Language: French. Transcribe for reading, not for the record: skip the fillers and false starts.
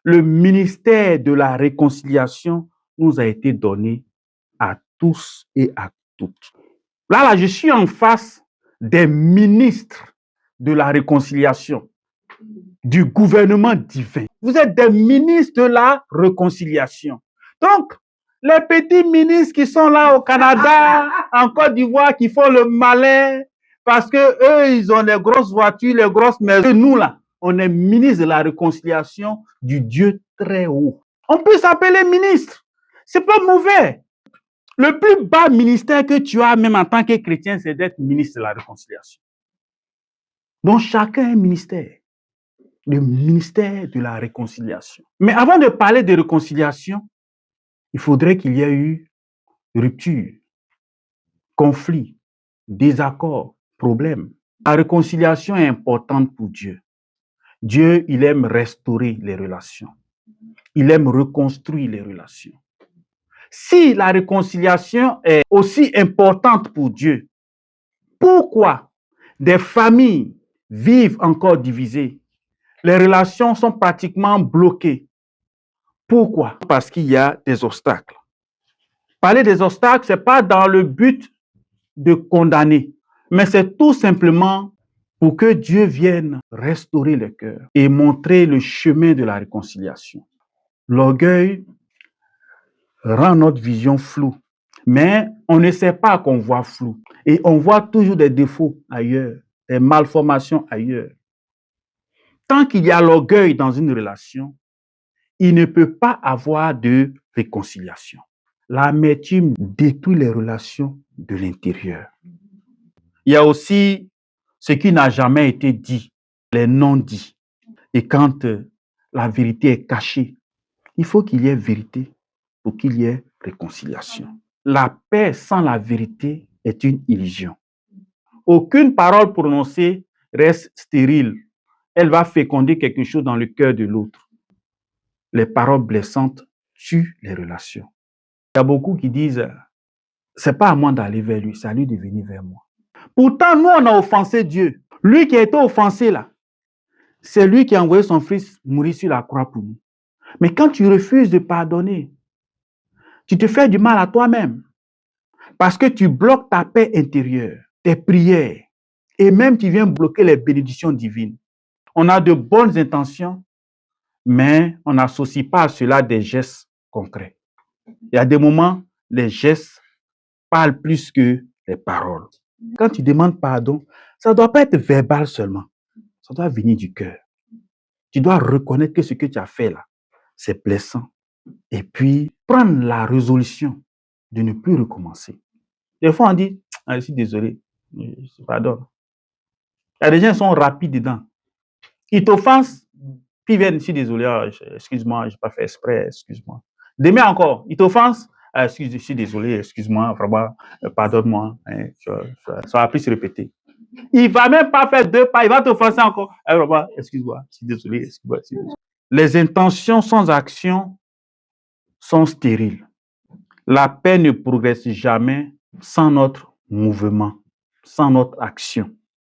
le ministère de la réconciliation nous a été donné à tous et à toutes. Là, je suis en face des ministres de la réconciliation, du gouvernement divin. Vous êtes des ministres de la réconciliation. Donc, les petits ministres qui sont là au Canada, en Côte d'Ivoire, qui font le malin, parce que eux, ils ont les grosses voitures, les grosses maisons. Nous, là, on est ministre de la réconciliation du Dieu très haut. On peut s'appeler ministre. C'est pas mauvais. Le plus bas ministère que tu as, même en tant que chrétien, c'est d'être ministre de la réconciliation. Donc, chacun a un ministère. Le ministère de la réconciliation. Mais avant de parler de réconciliation, il faudrait qu'il y ait eu rupture, conflit, désaccord, problème. La réconciliation est importante pour Dieu. Dieu, il aime restaurer les relations. Il aime reconstruire les relations. Si la réconciliation est aussi importante pour Dieu, pourquoi des familles vivent encore divisées? Les relations sont pratiquement bloquées. Pourquoi? Parce qu'il y a des obstacles. Parler des obstacles, ce n'est pas dans le but de condamner, mais c'est tout simplement pour que Dieu vienne restaurer le cœur et montrer le chemin de la réconciliation. L'orgueil rend notre vision floue, mais on ne sait pas qu'on voit flou et on voit toujours des défauts ailleurs, des malformations ailleurs. Tant qu'il y a l'orgueil dans une relation, il ne peut pas avoir de réconciliation. L'amertume détruit les relations de l'intérieur. Il y a aussi ce qui n'a jamais été dit, les non-dits. Et quand la vérité est cachée, il faut qu'il y ait vérité pour qu'il y ait réconciliation. La paix sans la vérité est une illusion. Aucune parole prononcée reste stérile. Elle va féconder quelque chose dans le cœur de l'autre. Les paroles blessantes tuent les relations. Il y a beaucoup qui disent, c'est pas à moi d'aller vers lui, c'est à lui de venir vers moi. Pourtant, nous, on a offensé Dieu. Lui qui a été offensé là, c'est lui qui a envoyé son fils mourir sur la croix pour nous. Mais quand tu refuses de pardonner, tu te fais du mal à toi-même. Parce que tu bloques ta paix intérieure, tes prières, et même tu viens bloquer les bénédictions divines. On a de bonnes intentions, mais on n'associe pas à cela des gestes concrets. Il y a des moments, les gestes parlent plus que les paroles. Quand tu demandes pardon, ça ne doit pas être verbal seulement. Ça doit venir du cœur. Tu dois reconnaître que ce que tu as fait là, c'est blessant. Et puis, prendre la résolution de ne plus recommencer. Des fois, on dit, ah, je suis désolé, je pardonne. Il y a des gens qui sont rapides dedans. Ils t'offensent, puis ils viennent, je suis désolé, oh, excuse-moi, je n'ai pas fait exprès, excuse-moi. Demain encore, ils t'offensent, ah, je suis désolé, excuse-moi, vraiment, pardonne-moi. Hein, ça va plus se répéter. Il ne va même pas faire 2 pas, il va t'offenser encore. Ah, vraiment, excuse-moi, je suis désolé, excuse-moi. Les intentions sans action sont stériles. La paix ne progresse jamais sans notre mouvement, sans notre action.